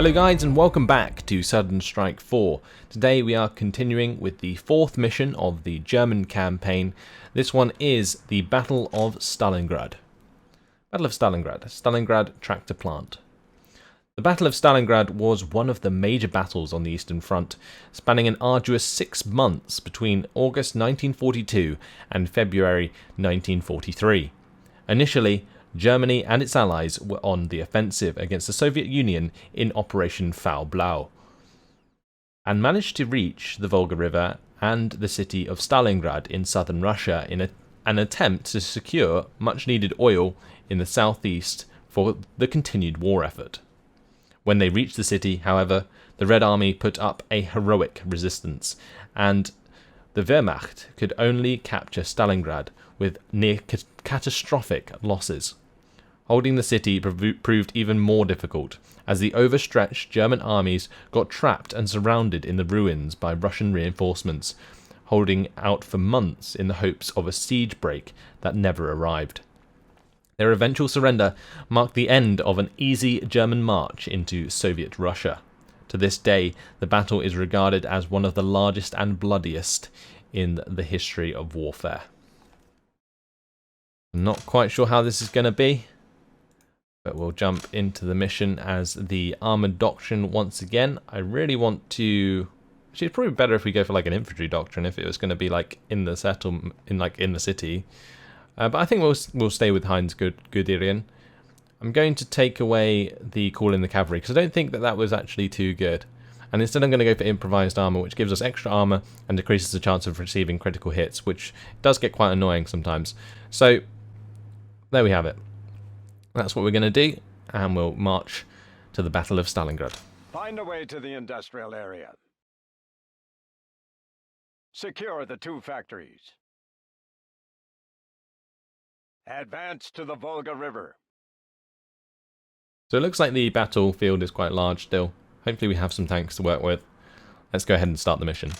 Hello guys and welcome back to Sudden Strike 4. Today we are continuing with the fourth mission of the German campaign. This one is the Battle of Stalingrad. Battle of Stalingrad. Stalingrad tractor plant. The Battle of Stalingrad was one of the major battles on the Eastern Front, spanning an arduous 6 months between August 1942 and February 1943. Initially, Germany and its allies were on the offensive against the Soviet Union in Operation Foul Blau, and managed to reach the Volga River and the city of Stalingrad in southern Russia in an attempt to secure much-needed oil in the southeast for the continued war effort. When they reached the city, however, the Red Army put up a heroic resistance, and the Wehrmacht could only capture Stalingrad with near-catastrophic losses. Holding the city proved even more difficult, as the overstretched German armies got trapped and surrounded in the ruins by Russian reinforcements, holding out for months in the hopes of a siege break that never arrived. Their eventual surrender marked the end of an easy German march into Soviet Russia. To this day, the battle is regarded as one of the largest and bloodiest in the history of warfare. I'm not quite sure how this is going to be, but we'll jump into the mission as the armoured doctrine once again. I really want to... Actually, it's probably better if we go for like an infantry doctrine if it was going to be like in the settlement, in the city. But I think we'll stay with Heinz Guderian. I'm going to take away the call in the cavalry because I don't think that was actually too good. And instead I'm going to go for improvised armour, which gives us extra armour and decreases the chance of receiving critical hits, which does get quite annoying sometimes. So there we have it. That's what we're going to do, and we'll march to the Battle of Stalingrad. Find a way to the industrial area. Secure the 2 factories. Advance to the Volga River. So it looks like the battlefield is quite large still. Hopefully we have some tanks to work with. Let's go ahead and start the mission.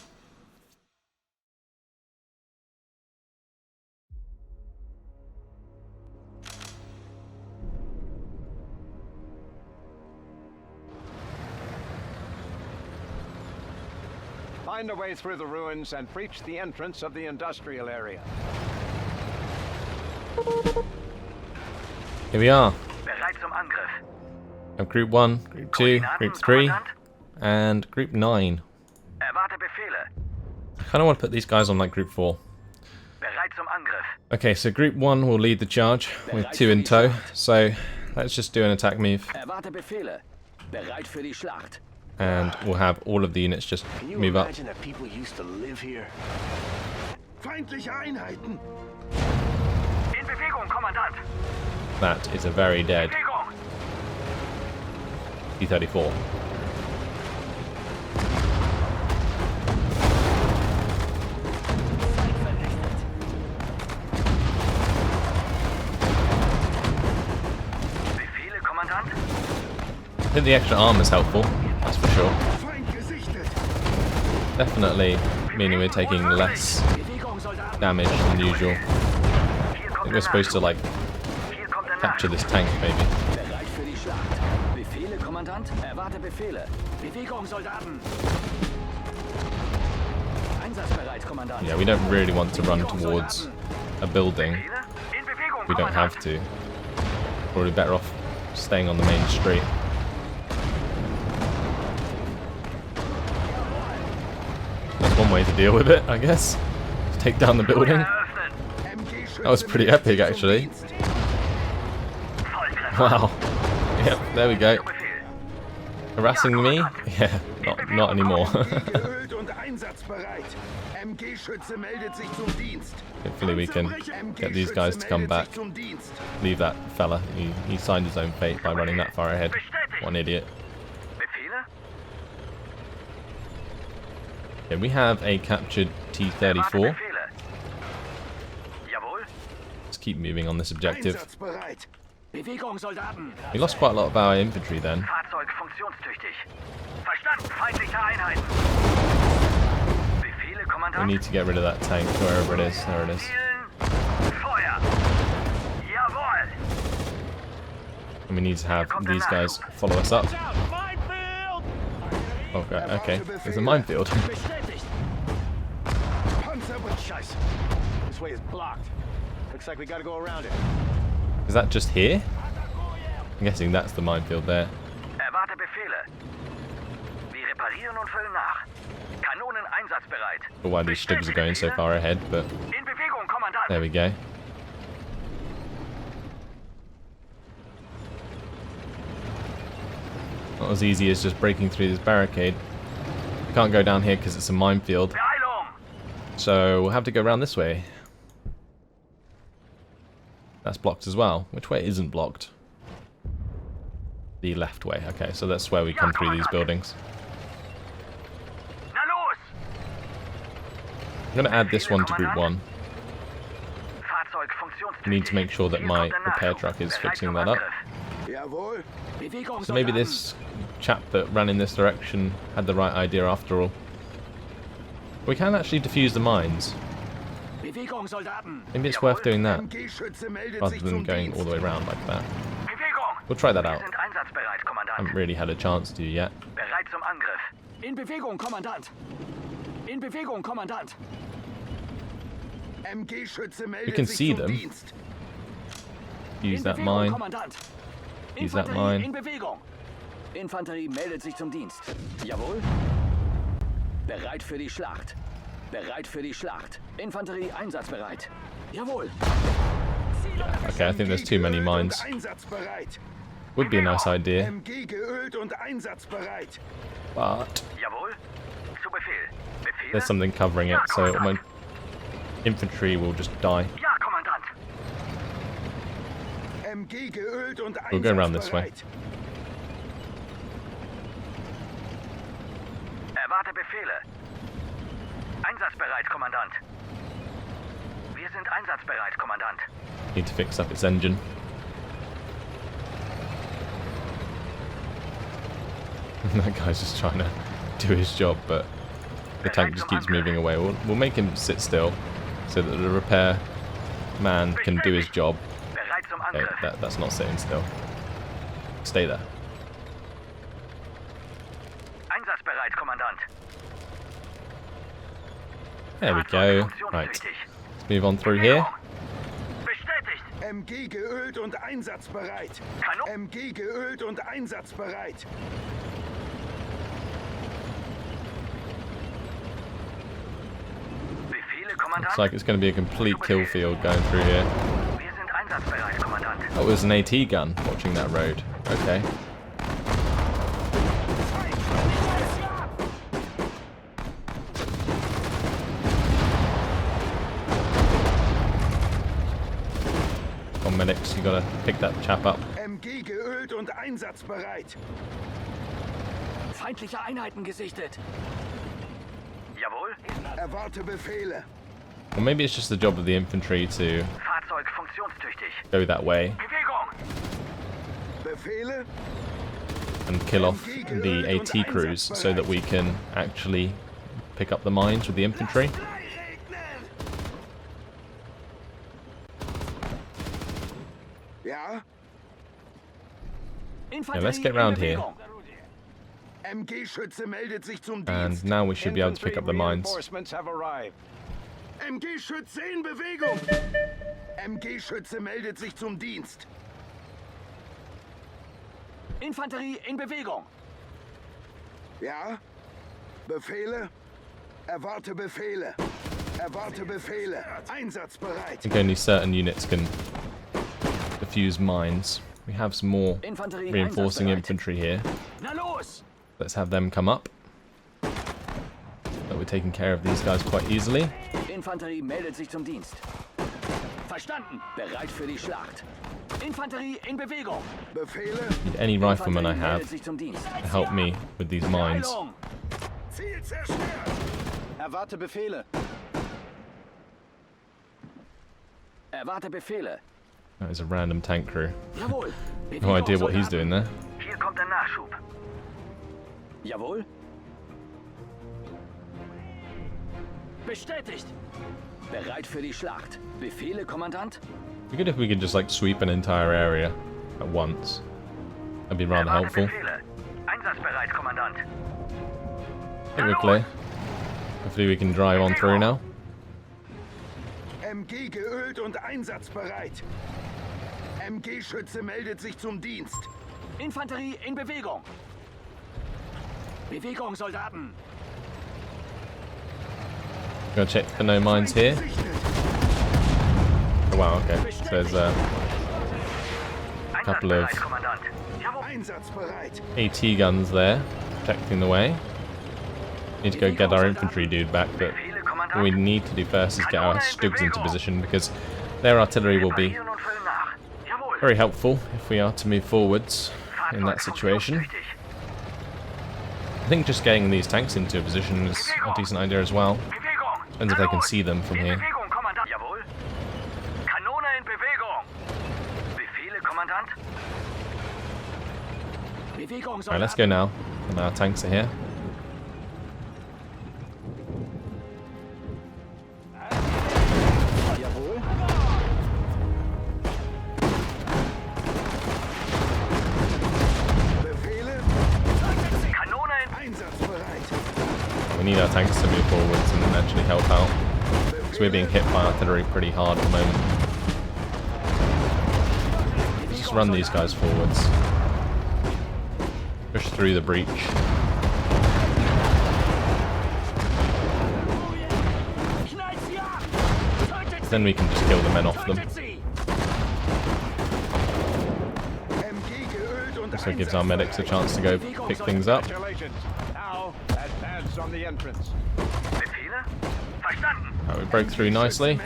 Find a way through the ruins and breach the entrance of the industrial area. Here we are. Bereit zum Angriff. Of Group 1, Group 2, Group 3, and Group 9. Erwarte Befehle. I kind of want to put these guys on like Group 4. Bereit zum Angriff. Okay, so Group 1 will lead the charge with 2 in tow. So let's just do an attack move. Erwarte Befehle. Bereit für die Schlacht. And we'll have all of the units just move up. Imagine that people used to live here. Feindliche Einheiten. In Bewegung, Kommandant. That is a very dead Bewegung. T-34. Befehle, Kommandant. I think the extra armor is helpful, that's for sure. Definitely meaning we're taking less Bewegung, Soldaten. damage than usual. I think we're supposed to like Hier kommt der capture this tank maybe. Bereit für die Schlacht. Befehle, Kommandant. Erwarte Befehle. Bewegung, Soldaten. Einsatzbereit, Kommandant. Yeah, we don't really want to run towards a building. Befehle? In Bewegung, We don't have to. Probably better off staying on the main street. That's one way to deal with it, I guess. Take down the building. Eröffnet. That was pretty epic, actually. Wow. Yep, there we go. Befehl. Harassing me? Yeah, not anymore. Gehüllt und einsatzbereit. MG-Schütze meldet sich zum Dienst. Hopefully we can get these guys to come back. Zum Dienst. Leave that fella. He signed his own fate by running that far ahead. What an idiot. Befehle? Okay, we have a captured T-34. Befehle. Jawohl. Let's keep moving on this objective. Einsatzbereit. Bewegung, Soldaten. We lost quite a lot of our infantry then. Fahrzeug funktionstüchtig. Verstanden, feindliche Einheiten. Befehle, We Kommandant. need to get rid of that tank, wherever it is. There it is. Zielen. Feuer. Jawohl. And we need to have these guys follow us up. Okay. There's a minefield. Bestätigt. Scheiße. This way is blocked. Looks like we gotta go around it. Is that just here? I'm guessing that's the minefield there. Erwarte Befehle. Wir reparieren und füllen nach. Kanonen einsatzbereit. Or why these stubs are going so far ahead, but In Bewegung, Kommandant. there we go. Not as easy as just breaking through this barricade. We can't go down here because it's a minefield, Beeilung. so we'll have to go around this way. That's blocked as well. Which way isn't blocked? The left way. Okay, so that's where we come through these buildings. Na los. I'm going to add this one to group 1. Fahrzeug funktionstüchtig. I need to make sure that my repair truck is fixing that up. Jawohl. Bewegung, So maybe Soldaten. this chap that ran in this direction had the right idea after all. We can actually defuse the mines. Bewegung, Soldaten. Maybe it's worth doing that, MG-Schütze meldet rather sich than zum going all the way Dienst. around like that. Bewegung. We'll try that Wir out. sind einsatzbereit, Kommandant. Haven't really had a chance to yet. Bereit zum Angriff. In Bewegung, Kommandant. In Bewegung, Kommandant. MG-Schütze meldet can sich see zum them. Dienst. Use In that Bewegung, mine. Kommandant. Use that Infanterie mine. in Bewegung. Infanterie meldet sich zum Dienst. Jawohl. Bereit für die Schlacht. Bereit für die Schlacht. Infanterie einsatzbereit. Jawohl. Okay, I think there's too many MG mines. geölt und einsatzbereit. Would be a nice idea, MG geölt und einsatzbereit. but Jawohl. Zu Befehl. Befehle? there's something covering it, so my infantry will just die. Ja, Kommandant. MG geölt und We'll go around this way. einsatzbereit. Erwarte Befehle. Einsatzbereit, Kommandant. Wir sind einsatzbereit, Kommandant. Need to fix up its engine. That guy's just trying to do his job, but the tank just keeps moving away. We'll make him sit still so that the repair man can do his job. Bereit zum Okay, Angriff. that's not sitting still. Stay there. Einsatzbereit, Kommandant. There we go. Right, let's move on through here. Bestätigt. MG geölt und einsatzbereit. Kanon. MG geölt und einsatzbereit. Befehle, Kommandant. Looks like it's going to be a complete kill field going through here. Wir sind einsatzbereit, Kommandant. That was an AT gun watching that road. Okay. Come on, medics, you gotta pick that chap up. MG geölt und einsatzbereit. Feindliche Einheiten gesichtet. Jawohl. Erwarte Befehle. Or maybe it's just the job of the infantry to Fahrzeug funktionstüchtig. go that way Bewegung. Befehle. and kill off the AT crews so that we can actually pick up the mines with the infantry. Ja. Infanterie let's get in round here. Bewegung. MG-Schütze meldet sich zum And Dienst. now we should be able to pick up the mines. Reinforcements have arrived. MG-Schütze in Bewegung. MG-Schütze meldet sich zum Dienst. Infanterie in Bewegung. Ja. Befehle. Erwarte Befehle. Erwarte Befehle. I Einsatzbereit. think only certain units can defuse mines. We have some more Infanterie reinforcing einsatzbereit. infantry here. Na los. Let's have them come up. So we're taking care of these guys quite easily. Infanterie meldet sich zum Dienst. Verstanden. Bereit für die Schlacht. Infanterie in Bewegung. Befehle. Need any riflemen I Infanterie have meldet sich zum Dienst. to help me with these mines. Beeilung. Ziel zerstört. Erwarte Befehle. Erwarte Befehle. That is a random tank crew. Jawohl. No idea what he's doing there. Hier kommt der Nachschub. Jawohl. Bestätigt. Bereit für die Schlacht. Befehle, Kommandant? It'd be good if we could just like sweep an entire area at once. That'd be rather helpful. Befehle. Einsatzbereit, Kommandant. I think we're clear. Hopefully we can drive on through now. MG geölt und einsatzbereit. MG-Schütze meldet sich zum Dienst. Infanterie in Bewegung. Bewegung, Soldaten. Gonna check for no mines here. Oh wow, okay. So there's a couple of Einsatzbereit. AT guns there, protecting the way. Need to go get our infantry dude back, but what we need to do first is get our Stugs into position, because their artillery will be very helpful if we are to move forwards in that situation. I think just getting these tanks into a position is a decent idea as well. Depends if they can see them from here. Alright, let's go now. And our tanks are here. We need our tanks to move forwards and actually help out, because we're being hit by artillery pretty hard at the moment. Just run these guys forwards. Push through the breach. Then we can just kill the men off them. Also gives our medics a chance to go pick things up. On the entrance. Right, we broke through nicely.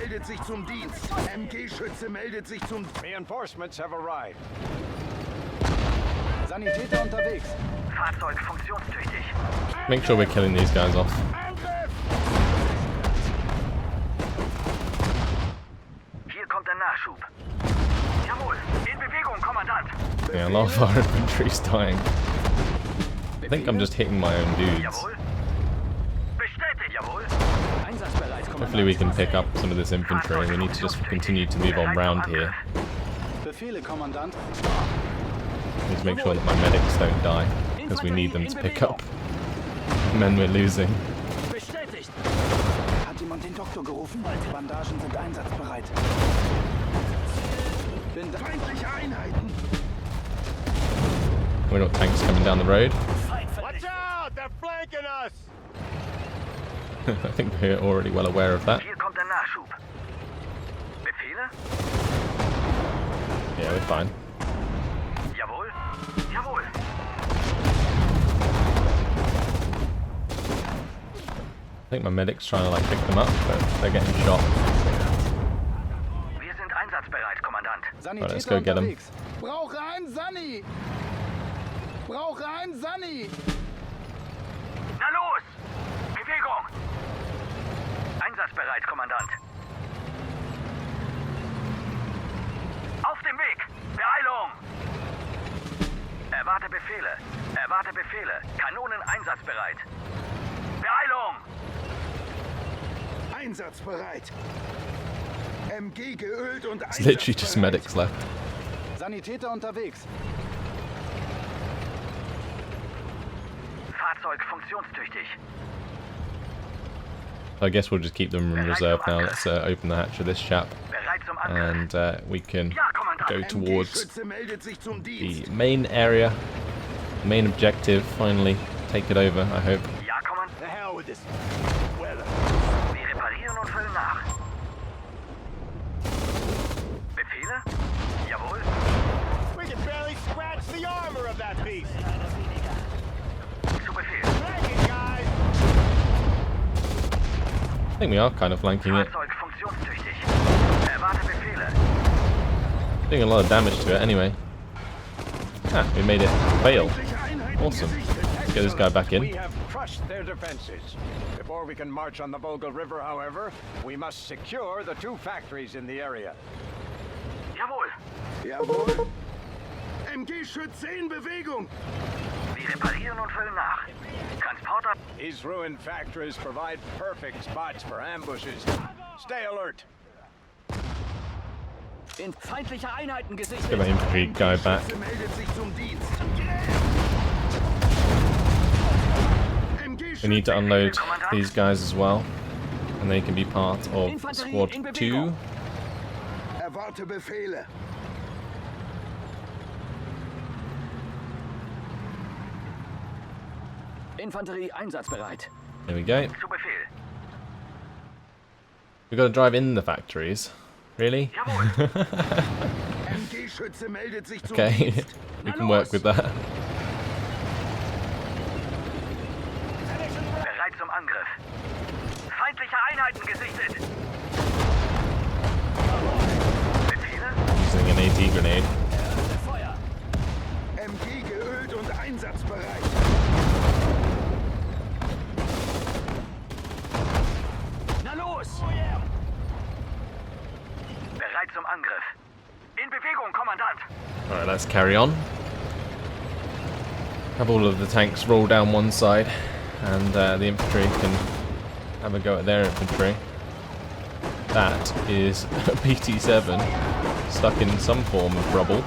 Reinforcements have arrived. Sanitäter unterwegs. Fahrzeug funktionstüchtig. Make sure we're killing these guys off. Hier kommt der Nachschub. Jawohl, in Bewegung, Kommandant. Yeah, a lot of our infantry's dying. I think I'm just hitting my own dudes. Jawohl. Bestätigt, jawohl. Einsatzbereit, Hopefully we can Kommandant. pick up some of this infantry. We need to just continue to move on round here. Befehle, Kommandant. Need to make sure that my medics don't die, because we need them to pick up the men we're losing. Bestätigt. Hat jemand den Doktor gerufen? Bandagen sind einsatzbereit. Bin da. Feindliche Einheiten. We've got tanks coming down the road. Watch out! They're flanking us! I think we're already well aware of that. Hier kommt der Nachschub. Befehle? Yeah, we're fine. Jawohl. Jawohl. I think my medic's trying to like pick them up, but they're getting shot. Wir sind einsatzbereit, Kommandant. Right, let's go get them. Brauche ein Sani. Brauche ein Sani. Na los! Bewegung! Einsatzbereit, Kommandant. Auf dem Weg! Beeilung! Erwarte Befehle. Erwarte Befehle. Kanonen einsatzbereit. Beeilung! Einsatzbereit. MG geölt und It's literally just medics left. Sanitäter unterwegs. Fahrzeug funktionstüchtig. I guess we'll just keep them in reserve now. Let's open the hatch of this chap, Bereit zum Angriff. and we can Ja, Kommandant. go towards MG-Schütze meldet sich zum the Dienst. main area, main objective. Finally, take it over. I hope. Ja, Kommandant. The hell with this weather. Wir reparieren und füllen nach. Befehle? Jawohl. We can barely scratch the armor of that beast. Zu Befehl. Flanking, guys! I think we are kind of flanking it, Fahrzeug funktionstüchtig. Erwarte Befehle. doing a lot of damage to it anyway. Ah, we made it fail. Feindliche Einheiten Awesome. gesichtet. Let's get this guy back We in. have crushed their defenses. Before we can march on the Volga River, however, we must secure the 2 factories in the area. Jawohl. Jawohl. MG-Schütze in Bewegung. Wir reparieren und füllen nach. Transporter. These ruined factories provide perfect spots for ambushes. Stay alert. In feindliche Einheiten Get gesichtet. my infantry guy back. Schütze meldet sich zum Dienst. We need to unload these guys as well, and they can be part of Squad 2. Erwarte Befehle. Infanterie einsatzbereit. There we go. Zu Befehl. We've got to drive in the factories. Really? Jawohl. MG-Schütze meldet sich zum Okay, Dienst. we can work with that. Bereit zum Angriff. Feindliche Einheiten gesichtet. Befehle? Using an AT grenade. Feuer. MG geölt und einsatzbereit. Na los! Bereit zum Angriff. In Bewegung, Kommandant. Alright, let's carry on. Have all of the tanks roll down one side, and the infantry can have a go at their infantry. That is a BT-7 stuck in some form of rubble.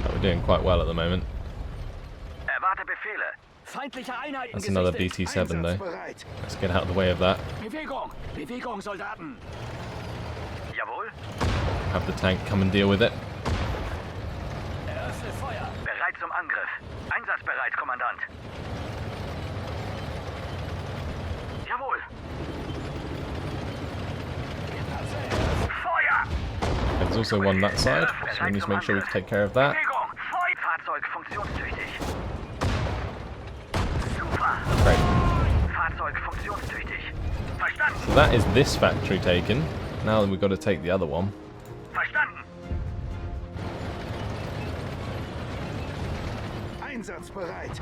But we're doing quite well at the moment. Erwarte Befehle. Feindliche Einheiten That's another gesichtet. BT-7 though. Einsatzbereit. Let's get out of the way of that. Bewegung! Bewegung, Soldaten! Jawohl. Have the tank come and deal with it. Eröffne Feuer! Bereit zum Angriff. Einsatzbereit, Kommandant. Jawohl. Feuer! There's also one that side, so we need to make sure we take care of that. Bewegung. Fahrzeug funktionstüchtig. Super. Great. Fahrzeug funktionstüchtig. Verstanden. So that is this factory taken. Now we've got to take the other one. Verstanden. Einsatzbereit.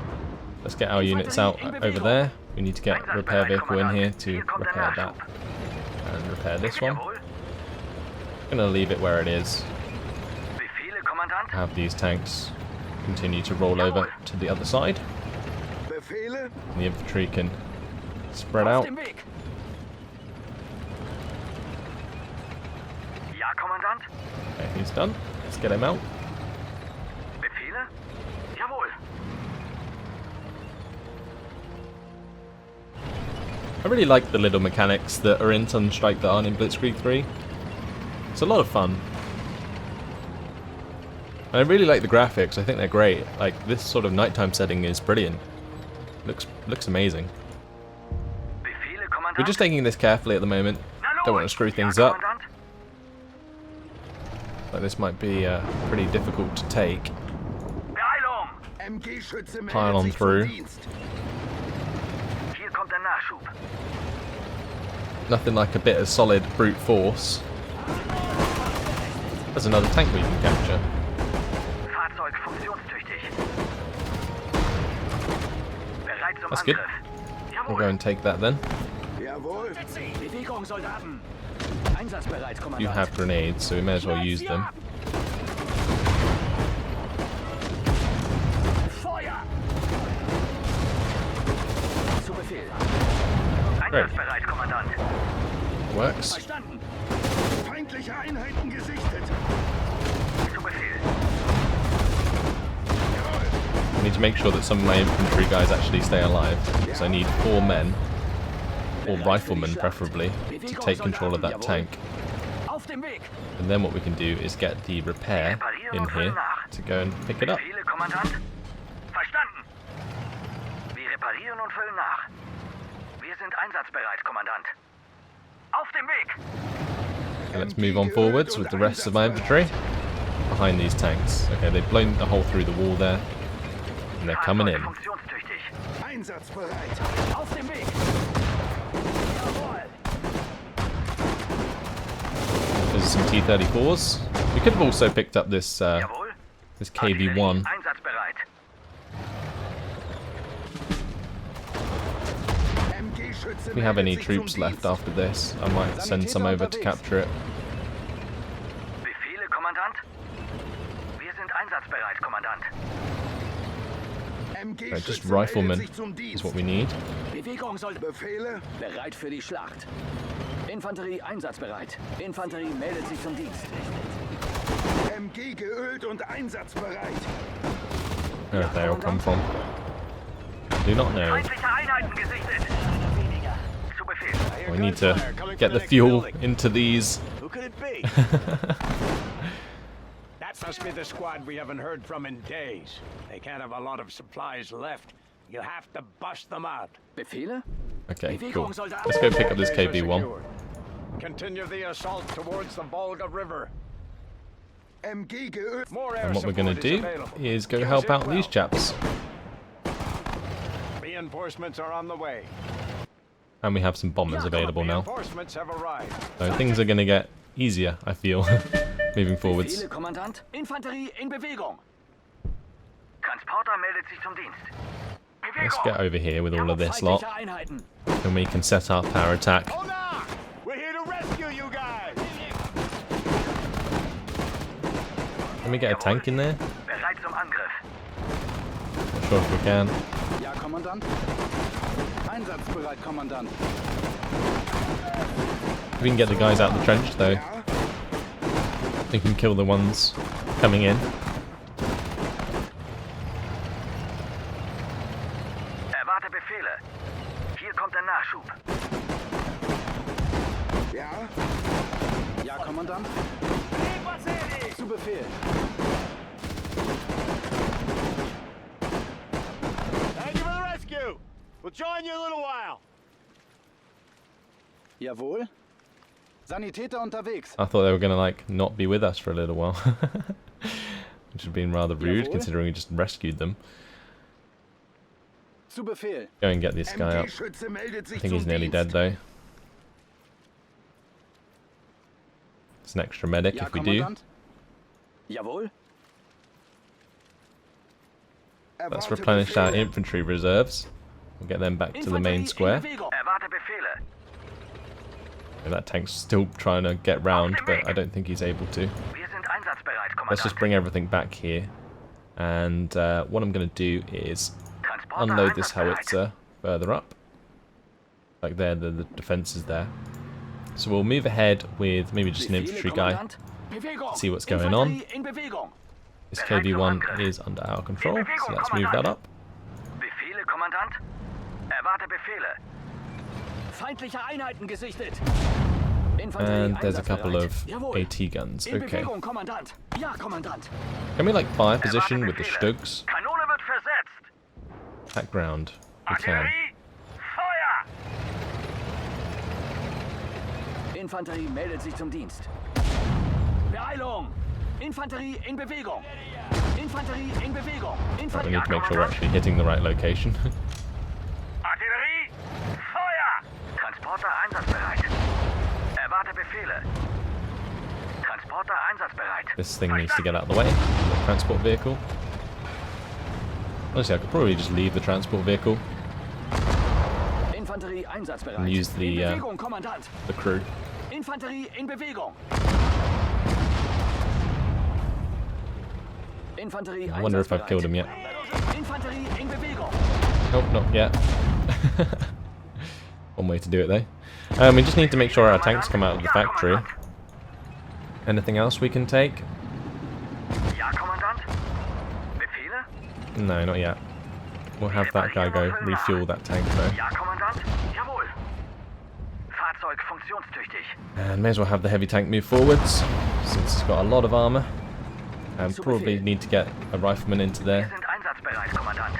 Let's get our units out over there. We need to get a repair vehicle in here to repair that and repair this one. Jawohl. I'm gonna leave it where it is. Befehle, Kommandant. Have these tanks continue to roll over to the other side. Befehle. The infantry can spread Auf out. dem Weg! Ja, Kommandant. Okay, he's done. Let's get him out. Befehle? Jawohl. I really like the little mechanics that are in Sunstrike that aren't in Blitzkrieg 3. It's a lot of fun. And I really like the graphics. I think they're great. Like, this sort of nighttime setting is brilliant. Looks amazing. Befehle, Kommandant. We're just taking this carefully at the moment. Na Don't want to los. screw things Ja, up. Kommandant. Like, this might be pretty difficult to take. Beeilung. MG-Schütze Pile meldet on sich through. zum Dienst. Hier kommt der Nachschub. Nothing like a bit of solid brute force. There's another tank we can capture. Fahrzeug funktionstüchtig. Bereit zum That's good. Angriff. We'll go Jawohl. and take that then. Jawohl. Bewegung, Soldaten! Einsatzbereit, Kommandant! You have grenades, so we may as well use them. Feuer! Zu Befehl! Einsatzbereit, Kommandant. Works. Verstanden! Feindliche Einheiten gesichtet. Zu Befehl. I need to make sure that some of my infantry guys actually stay alive, because I need 4 men, or riflemen preferably, to take control of that tank. Auf dem Weg! And then what we can do is get the repair in here to go and pick it up. Befehle, Kommandant. Verstanden. Wir reparieren und füllen nach. Wir sind einsatzbereit, Kommandant. Auf dem Weg. Okay, let's move on forwards with the rest of my infantry behind these tanks. Okay, they've blown a hole through the wall there, and they're coming Fahrzeug in. funktionstüchtig. Einsatzbereit. Auf dem Weg! Jawohl! Those are some T-34s. We could have also picked up this Jawohl. this KV-1. Einsatzbereit. MG-Schütze If we have any meldet sich zum troops left Dienst. after this, I might send some over to capture it. Befehle, Kommandant. Wir sind einsatzbereit, Kommandant. Just MG-Schütze meldet riflemen sich zum is Dienst. what we need. Bewegung, Soldaten! Befehle. Bereit für die Schlacht! Infanterie einsatzbereit. Infanterie meldet sich zum Dienst. MG geölt und einsatzbereit. Where did they all come from? Do not know. Feindliche Einheiten gesichtet. Zu Befehl. We need to get the fuel into these. Who could it be? That must be the squad we haven't heard from in days. They can't have a lot of supplies left. You'll have to bust them out. Befehle? Okay, cool. Let's go pick up this KB1. Continue the assault towards the Volga River. MG geölt. More air And what we're going to support is do available. is go Use help it out well. these chaps. Reinforcements are on the way. And we have some bombers available now. Reinforcements have arrived. So things are going to get easier, I feel, moving forwards. Befehle, Kommandant. Infanterie in Bewegung. Transporter meldet sich zum Dienst. Let's Bewegung. get over here with all of this lot, Feindliche Einheiten. and we can set up our attack. Hold on! We're here to rescue you guys! Can we get a tank in there? Bereit zum Angriff. Not sure if we can. Ja, Kommandant. Einsatzbereit, Kommandant. We can get the guys out of the trench though. We can kill the ones coming in. Erwarte Befehle. Hier kommt der Nachschub. Ja? Ja, Kommandant. Zu Befehl. Thank you for the rescue! We'll join you in a little while. Jawohl. Sanitäter unterwegs. I thought they were going to like not be with us for a little while. Which would have been rather rude Jawohl. considering we just rescued them. Zu Befehl. Go and get this guy up. MG-Schütze meldet sich I think zum he's nearly Dienst. dead though. It's an extra medic Ja, if we do. Kommandant. Jawohl. Let's Erwarte replenish our Befehle. infantry reserves. We'll get them back to the main Infanterie square. in Bewegung. Erwarte Befehle. And that tank's still trying to get round, but I don't think he's able to. Wir sind einsatzbereit, Kommandant. Let's just bring everything back here. And what I'm going to do is Transporter unload this einsatzbereit. howitzer further up. Like there, the defense is there. So we'll move ahead with maybe just an Befehle, infantry guy. Kommandant. Bewegung. See what's going on. Infanterie in Bewegung. This KB1 is under our control, so let's move that up. Befehle, Kommandant. Erwarte Befehle. Feindliche Einheiten gesichtet. And there's a couple of Jawohl. AT guns. In Okay. Bewegung, Kommandant. Ja, Kommandant. Can we like fire position Erwarte with the Befehle. Stugs? Kanone wird versetzt. At ground. We can. Artillerie. Feuer. Infanterie meldet sich zum Dienst. Beeilung! Infanterie in Bewegung! Infanterie in Bewegung! But we Infanterie... need to make sure we're actually hitting the right location. Artillerie. Feuer. Transporter einsatzbereit. Erwarte Befehle. Transporter einsatzbereit. This thing needs to get out of the way. The transport vehicle. Honestly, I could probably just leave the transport vehicle Infanterie einsatzbereit. and use the in Bewegung, Kommandant! crew. Infanterie in Bewegung! Infanterie I wonder if I've killed him yet. Infanterie in Bewegung! Nope, not yet. One way to do it though. We just need to make sure our tanks come out of the factory. Anything else we can take? Ja, Kommandant. Befehle? No, not yet. We'll have that guy go refuel that tank though. Ja, Kommandant. Jawohl. Fahrzeug funktionstüchtig. And may as well have the heavy tank move forwards, since it's got a lot of armour. And probably need to get a rifleman into Wir there, sind einsatzbereit, Kommandant.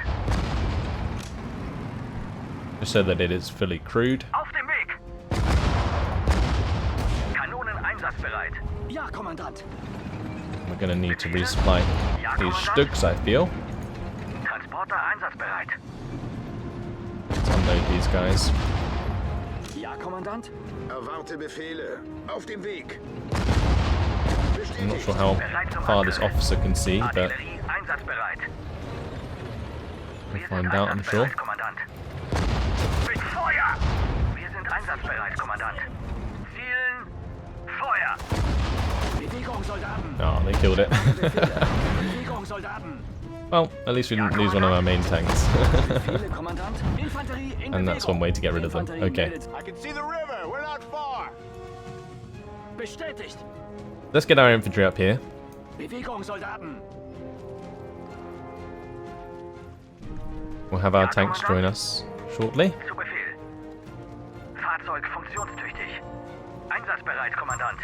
just so that it is fully crewed. Auf dem Weg. Kanonen einsatzbereit. Ja, Kommandant! We're going to need to resupply these Stugs, I feel. Transporter einsatzbereit. Let's unload these guys. Ja, Kommandant! Erwarte Befehle. Auf dem Weg. I'm not sure how far this officer can see, but Artillerie einsatzbereit. we'll find out, I'm sure. Kommandant. Mit Feuer! Wir sind einsatzbereit, Kommandant. Zielen. Feuer! Bewegung, Soldaten! Oh, they killed it. Bewegung, Soldaten! Well, at least we didn't lose one of our main tanks. Befehle, Kommandant! Infanterie in And that's Bewegung. one way to get rid of them. Infanterie Okay. meldet- I can see the river. We're not far. Bestätigt. Let's get our infantry up here. Bewegung, Soldaten. We'll have our tanks join us shortly. Zu Befehl. Fahrzeug funktionstüchtig. Einsatzbereit, Kommandant.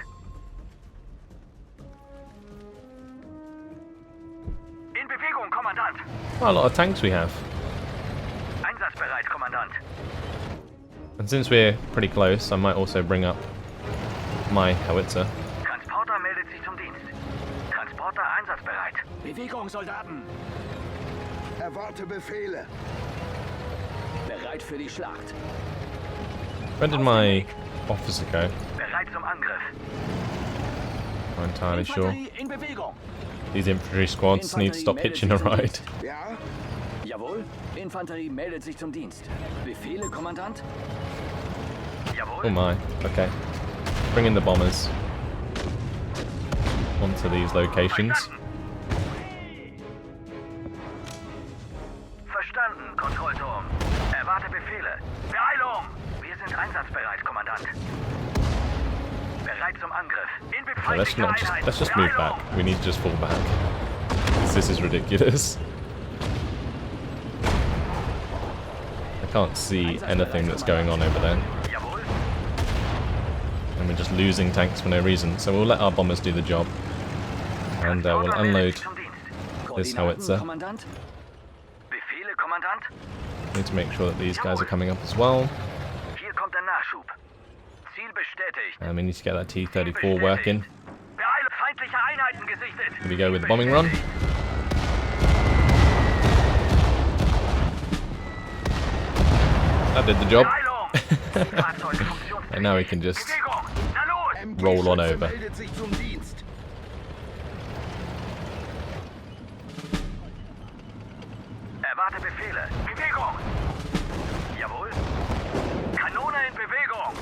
In Bewegung, Kommandant. Quite a lot of tanks we have. Einsatzbereit, Kommandant. And since we're pretty close, I might also bring up my howitzer. Transporter meldet sich zum Dienst. Transporter einsatzbereit. Bewegung, Soldaten. Erwarte Befehle. Bereit für die Schlacht. Where did my officer go? Bereit zum Angriff. Not entirely sure. Infanterie in Bewegung. These infantry squads need to stop hitching a ride. Ja? Jawohl. Infanterie meldet sich zum Dienst. Befehle, Kommandant. Jawohl. Oh my. Okay. Bring in the bombers onto these locations. Verstanden, Kontrollturm. Erwarte Befehle. Beeilung! Wir sind einsatzbereit, Kommandant. Bereit zum Angriff. In Okay, let's just move back. We need to just fall back. This is ridiculous. I can't see anything that's going on over there. Jawohl. And we're just losing tanks for no reason. So we'll let our bombers do the job. And we'll Transporter unload meldet sich zum Dienst. this Koordinaten, howitzer. Kommandant. Befehle, Kommandant. Need to make sure that these guys are coming up as well. Hier kommt der Nachschub. Ziel bestätigt. And we need to get that T-34 working. Beeilung! Feindliche Einheiten gesichtet. Here we go with the bombing run. That did the job. Beeilung! Fahrzeug funktionsfähig. And now we can just Bewegung! Na los! roll on over. meldet sich zum Dienst. Erwarte Befehle. Bewegung! Jawohl. Kanone in Bewegung!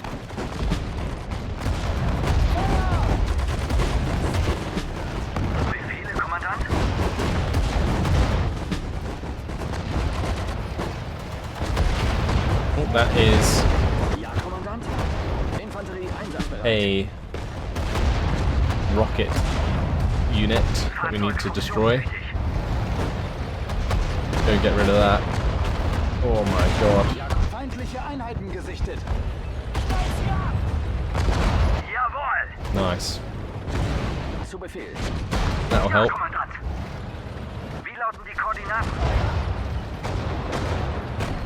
Befehle, Kommandant? Oh, that is Ja, Kommandant. Infanterie einsatzbereit. a rocket unit that we need to destroy. Go get rid of that. Oh my god. Ja, feindliche Einheiten gesichtet. Jawohl! Nice. Zu Befehl. That'll Ja, help. Kommandant. Wie lauten die Koordinaten?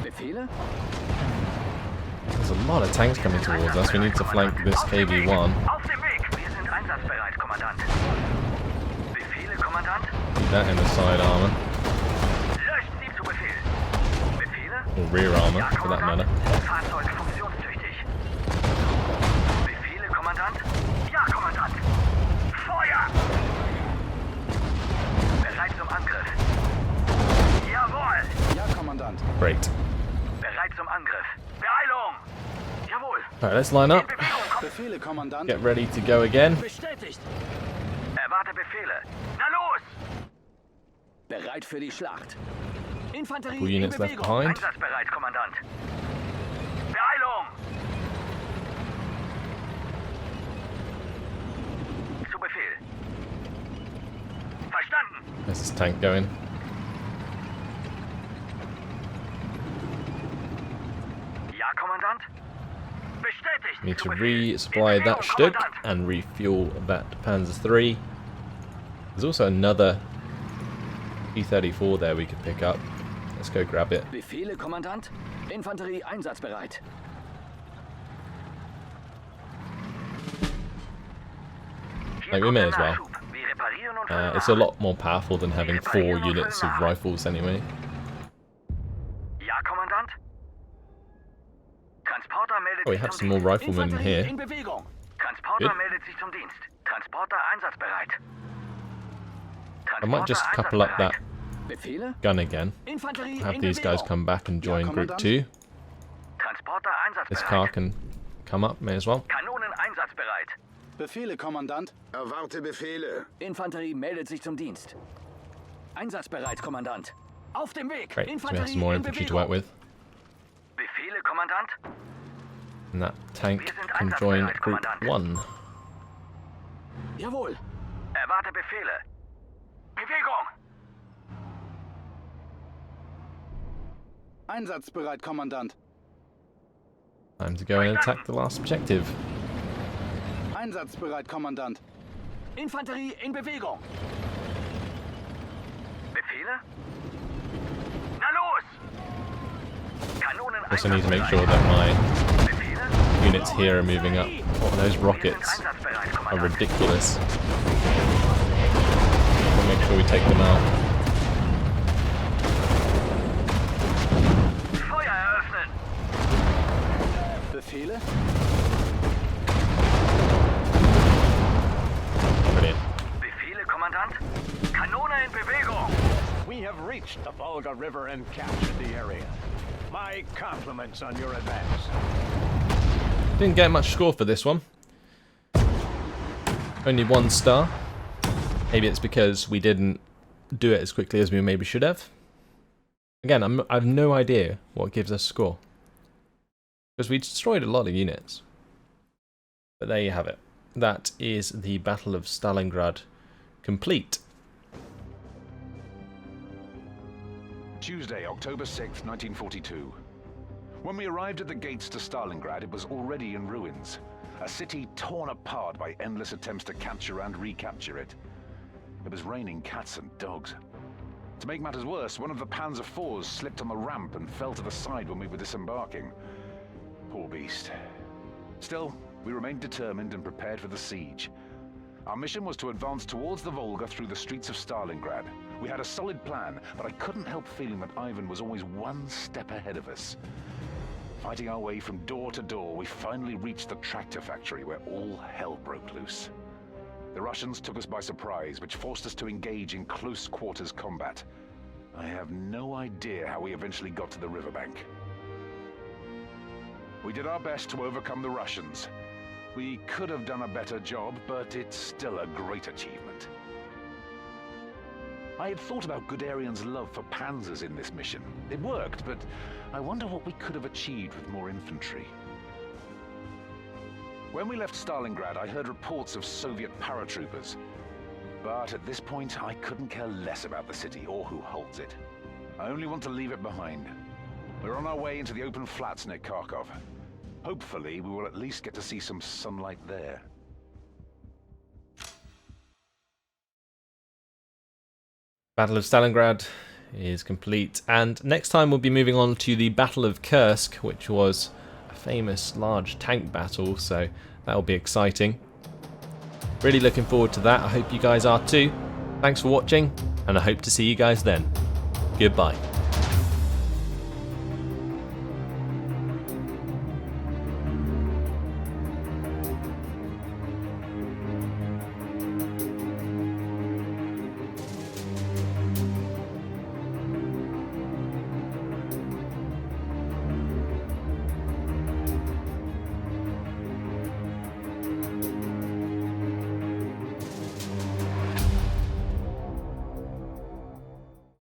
Befehle? There's a lot of tanks coming towards us. We need to flank this Auf dem Weg. KV-1. Auf dem Weg! Wir sind einsatzbereit, Kommandant. Befehle, Kommandant? Keep that in the side armor. Löschen Sie zu Befehl. Befehle? Or rear armor, Ja, for that Kommandant. matter. Fahrzeug funktionstüchtig. Befehle, Kommandant? Ja, Kommandant. Feuer! Bereit zum Angriff. Jawohl! Ja, Kommandant. Great. Bereit zum Angriff. Beeilung! Jawohl! Alright, let's line up. In Bewegung, komm. Befehle, Kommandant. Get ready to go again. Bestätigt. Erwarte Befehle. Na los! Bereit für die Schlacht. Infanterie Couple in units left Bewegung. behind. Einsatzbereit, Kommandant. Beeilung! Zu Befehl. Verstanden! There's this tank going. Ja, Kommandant? Bestätigt! Need Zu to Befehl. resupply In that Bewegung, Stück Kommandant. and refuel that Panzer III. There's also another T-34 there we could pick up. Let's go grab it. Befehle, Kommandant. Infanterie einsatzbereit. Hier Like, we kommt may der as well. Nachschub. Wir reparieren und füllen It's a nach. lot more powerful than having 4 units of rifles anyway. Ja, Kommandant? Transporter meldet Oh, we sich have zum some more Dienst. riflemen Infanterie here. in Bewegung. Transporter Good. meldet sich zum Dienst. Transporter einsatzbereit. I might just couple up that Befehle? gun again. Infanterie Have in these guys Bewegung. come back and join Group Kommandant. 2. Transporter This einsatzbereit. car can come up, may as well. Kanonen einsatzbereit. Befehle, Kommandant. Erwarte Befehle. Infanterie meldet sich zum Dienst. Einsatzbereit, Kommandant. Auf dem Weg. Great, so we have Infanterie some more in infantry to Bewegung. work with. Befehle, Kommandant? And that tank Wir sind can join einsatzbereit, Group Kommandant. 1. Jawohl. Erwarte Befehle. Bewegung! Einsatzbereit, Kommandant. Time to go and attack the last objective. Einsatzbereit, Kommandant. Infanterie in Bewegung. Befehle? Na los! Kanonen Also need to make sure that my Befehle? units here are moving up. Oh, those Wir sind rockets einsatzbereit, are Kommandant. ridiculous. We'll make sure we take them out. Feuer eröffnen! Befehle? Brilliant. Befehle, Kommandant? Kanone in Bewegung! We have reached the Volga River and captured the area. My compliments on your advance. Didn't get much score for this one. Only 1 star. Maybe it's because we didn't do it as quickly as we maybe should have. Again, I have no idea what gives us score. Because we destroyed a lot of units. But there you have it. That is the Battle of Stalingrad complete. Tuesday, October 6th, 1942. When we arrived at the gates to Stalingrad, it was already in ruins. A city torn apart by endless attempts to capture and recapture it. It was raining cats and dogs. To make matters worse, one of the Panzer IVs slipped on the ramp and fell to the side when we were disembarking. Poor beast. Still, we remained determined and prepared for the siege. Our mission was to advance towards the Volga through the streets of Stalingrad. We had a solid plan, but I couldn't help feeling that Ivan was always one step ahead of us. Fighting our way from door to door, we finally reached the tractor factory where all hell broke loose. The Russians took us by surprise, which forced us to engage in close quarters combat. I have no idea how we eventually got to the riverbank. We did our best to overcome the Russians. We could have done a better job, but it's still a great achievement. I had thought about Guderian's love for panzers in this mission. It worked, but I wonder what we could have achieved with more infantry. When we left Stalingrad, I heard reports of Soviet paratroopers. But at this point, I couldn't care less about the city or who holds it. I only want to leave it behind. We're on our way into the open flats near Kharkov. Hopefully, we will at least get to see some sunlight there. Battle of Stalingrad is complete, and next time we'll be moving on to the Battle of Kursk, which was a famous large tank battle, so that'll be exciting. Really looking forward to that. I hope you guys are too. Thanks for watching, and I hope to see you guys then. Goodbye.